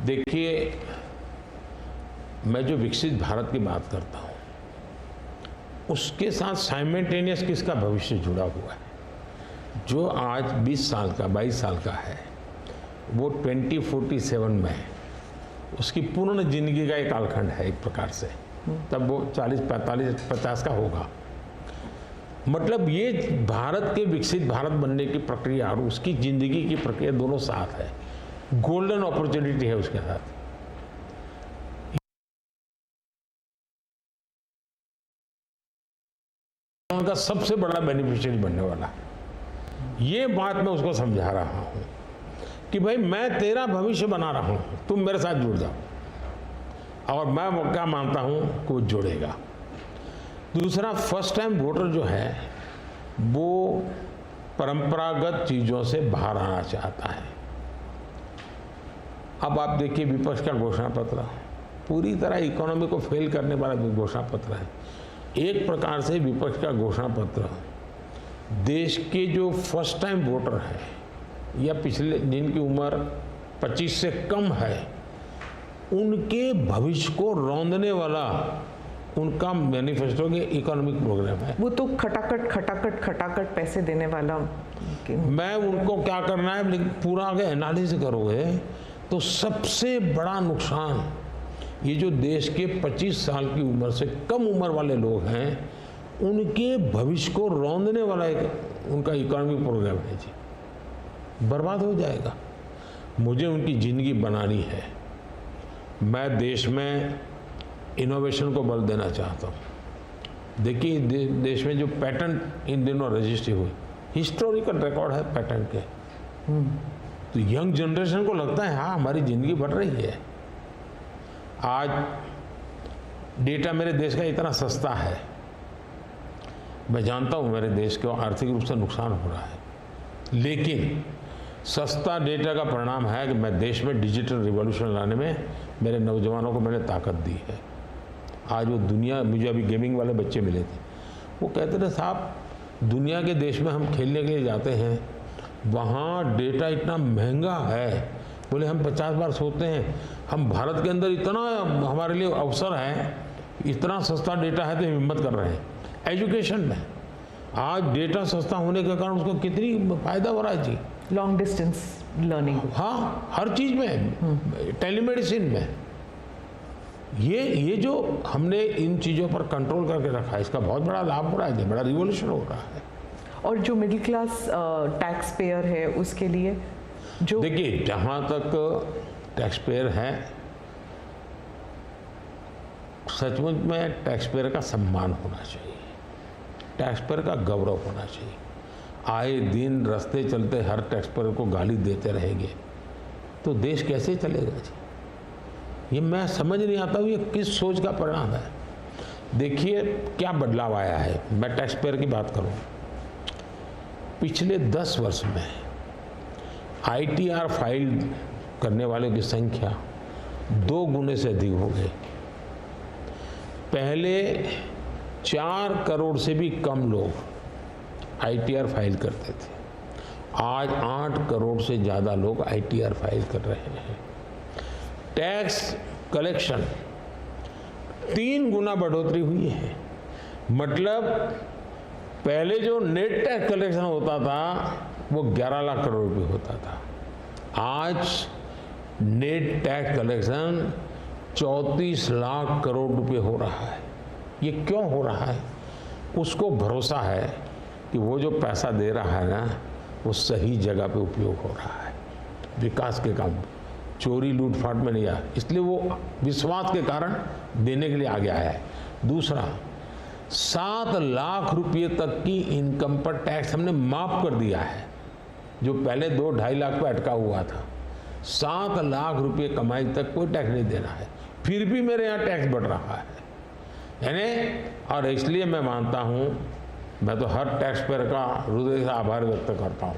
देखिए, मैं जो विकसित भारत की बात करता हूँ उसके साथ साइमल्टेनियस किसका भविष्य जुड़ा हुआ है। जो आज 20 साल का 22 साल का है वो 2047 में उसकी पूर्ण जिंदगी का एक कालखंड है एक प्रकार से, तब वो 40, 45, 50 का होगा। मतलब ये भारत के विकसित भारत बनने की प्रक्रिया और उसकी जिंदगी की प्रक्रिया दोनों साथ है। गोल्डन अपॉर्चुनिटी है उसके साथ। उनका सबसे बड़ा बेनिफिशियरी बनने वाला है। ये बात मैं उसको समझा रहा हूं कि भाई मैं तेरा भविष्य बना रहा हूं, तुम मेरे साथ जुड़ जाओ। और मैं वो क्या मानता हूं कि वो जुड़ेगा। दूसरा, फर्स्ट टाइम वोटर जो है वो परंपरागत चीज़ों से बाहर आना चाहता है। अब आप देखिए, विपक्ष का घोषणा पत्र पूरी तरह इकोनॉमी को फेल करने वाला घोषणा पत्र है। एक प्रकार से विपक्ष का घोषणा पत्र देश के जो फर्स्ट टाइम वोटर हैं या पिछले जिनकी उम्र 25 से कम है उनके भविष्य को रौंदने वाला उनका मैनिफेस्टो के इकोनॉमिक प्रोग्राम है। वो तो खटाखट पैसे देने वाला। मैं उनको क्या करना है, लेकिन पूरा अगर एनालिसिस करोगे तो सबसे बड़ा नुकसान ये जो देश के 25 साल की उम्र से कम उम्र वाले लोग हैं उनके भविष्य को रौंदने वाला एक उनका इकोनॉमिक प्रोग्राम है जी। बर्बाद हो जाएगा। मुझे उनकी ज़िंदगी बनानी है। मैं देश में इनोवेशन को बल देना चाहता हूँ। देखिए, देश में जो पैटेंट इन दिनों रजिस्ट्री हुई, हिस्टोरिकल रिकॉर्ड है पैटेंट के। तो यंग जनरेशन को लगता है हाँ हमारी ज़िंदगी बढ़ रही है। आज डेटा मेरे देश का इतना सस्ता है। मैं जानता हूँ मेरे देश को आर्थिक रूप से नुकसान हो रहा है, लेकिन सस्ता डेटा का परिणाम है कि मैं देश में डिजिटल रिवॉल्यूशन लाने में मेरे नौजवानों को मैंने ताकत दी है। आज वो दुनिया, मुझे अभी गेमिंग वाले बच्चे मिले थे, वो कहते थे साहब दुनिया के देश में हम खेलने के लिए जाते हैं, वहाँ डेटा इतना महंगा है। बोले हम 50 बार सोचते हैं, हम भारत के अंदर इतना हमारे लिए अवसर है, इतना सस्ता डेटा है तो हम हिम्मत कर रहे हैं। एजुकेशन में आज डेटा सस्ता होने के कारण उसको कितनी फायदा हो रहा है जी। लॉन्ग डिस्टेंस लर्निंग, हाँ, हर चीज़ में, टेलीमेडिसिन में। ये जो हमने इन चीज़ों पर कंट्रोल करके रखा है, इसका बहुत बड़ा लाभ हो रहा है, बड़ा रिवॉल्यूशन हो रहा है। और जो मिडिल क्लास टैक्स पेयर है उसके लिए जो, देखिए, जहाँ तक टैक्स पेयर है, सचमुच में टैक्स पेयर का सम्मान होना चाहिए, टैक्स पेयर का गौरव होना चाहिए। आए दिन रास्ते चलते हर टैक्स पेयर को गाली देते रहेंगे तो देश कैसे चलेगा जी। ये मैं समझ नहीं आता हूँ ये किस सोच का परिणाम है। देखिए क्या बदलाव आया है। मैं टैक्स पेयर की बात करूँ, पिछले 10 वर्ष में ITR फाइल करने वालों की संख्या 2 गुने से अधिक हो गई। पहले 4 करोड़ से भी कम लोग ITR फाइल करते थे, आज 8 करोड़ से ज़्यादा लोग ITR फाइल कर रहे हैं। टैक्स कलेक्शन 3 गुना बढ़ोतरी हुई है। मतलब पहले जो नेट टैक्स कलेक्शन होता था वो 11 लाख करोड़ रुपये होता था, आज net tax collection 34 lakh crore रुपये हो रहा है। ये क्यों हो रहा है? उसको भरोसा है कि वो जो पैसा दे रहा है ना वो सही जगह पे उपयोग हो रहा है, विकास के काम, चोरी लूटफाट में नहीं आया, इसलिए वो विश्वास के कारण देने के लिए आगे आया है। दूसरा, 7 लाख रुपये तक की इनकम पर टैक्स हमने माफ कर दिया है, जो पहले 2-2.5 लाख पे अटका हुआ था। 7 लाख रुपये कमाई तक कोई टैक्स नहीं देना है, फिर भी मेरे यहाँ टैक्स बढ़ रहा है यानी। और इसलिए मैं मानता हूँ, मैं तो हर टैक्स पेयर का हृदय से आभार व्यक्त करता हूँ,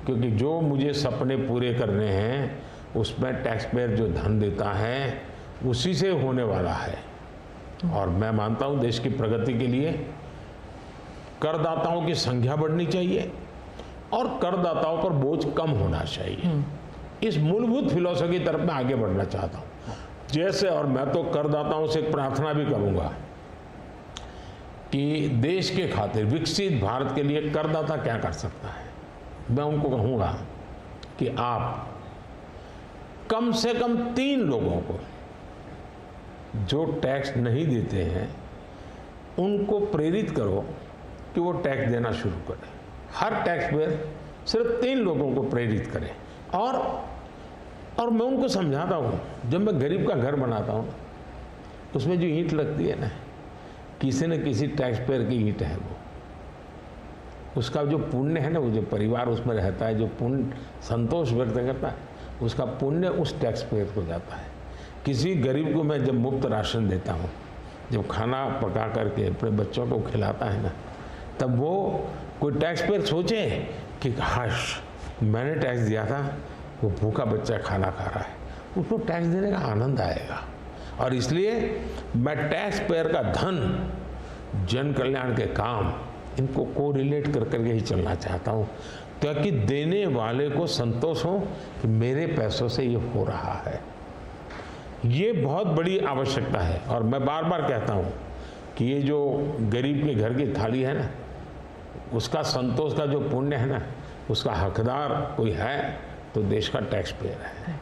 क्योंकि जो मुझे सपने पूरे करने हैं उसमें टैक्स पेयर जो धन देता है उसी से होने वाला है। और मैं मानता हूँ देश की प्रगति के लिए करदाताओं की संख्या बढ़नी चाहिए और करदाताओं पर बोझ कम होना चाहिए। इस मूलभूत फिलॉसफी की तरफ मैं आगे बढ़ना चाहता हूँ। जैसे, और मैं तो करदाताओं से एक प्रार्थना भी करूँगा कि देश के खातिर विकसित भारत के लिए करदाता क्या कर सकता है। मैं उनको कहूँगा कि आप कम से कम 3 लोगों को जो टैक्स नहीं देते हैं उनको प्रेरित करो कि वो टैक्स देना शुरू करें। हर टैक्स पेयर सिर्फ 3 लोगों को प्रेरित करें। और मैं उनको समझाता हूँ, जब मैं गरीब का घर बनाता हूँ उसमें जो ईंट लगती है ना, किसी न किसी टैक्स पेयर की ईंट है वो, उसका जो पुण्य है ना, वो जो परिवार उसमें रहता है, जो पुण्य संतोष व्यक्त करता है, उसका पुण्य उस टैक्स पेयर को जाता है। किसी गरीब को मैं जब मुफ्त राशन देता हूँ, जब खाना पका करके अपने बच्चों को खिलाता है ना, तब वो कोई टैक्स पेयर सोचे कि हाश मैंने टैक्स दिया था, वो भूखा बच्चा खाना खा रहा है, उसको टैक्स देने का आनंद आएगा। और इसलिए मैं टैक्स पेयर का धन, जन कल्याण के काम, इनको कोरिलेट कर करके ही चलना चाहता हूँ, ताकि देने वाले को संतोष हो कि मेरे पैसों से ये हो रहा है। ये बहुत बड़ी आवश्यकता है। और मैं बार बार कहता हूँ कि ये जो गरीब के घर की थाली है ना, उसका संतोष का जो पुण्य है ना, उसका हकदार कोई है तो देश का टैक्स पेयर है।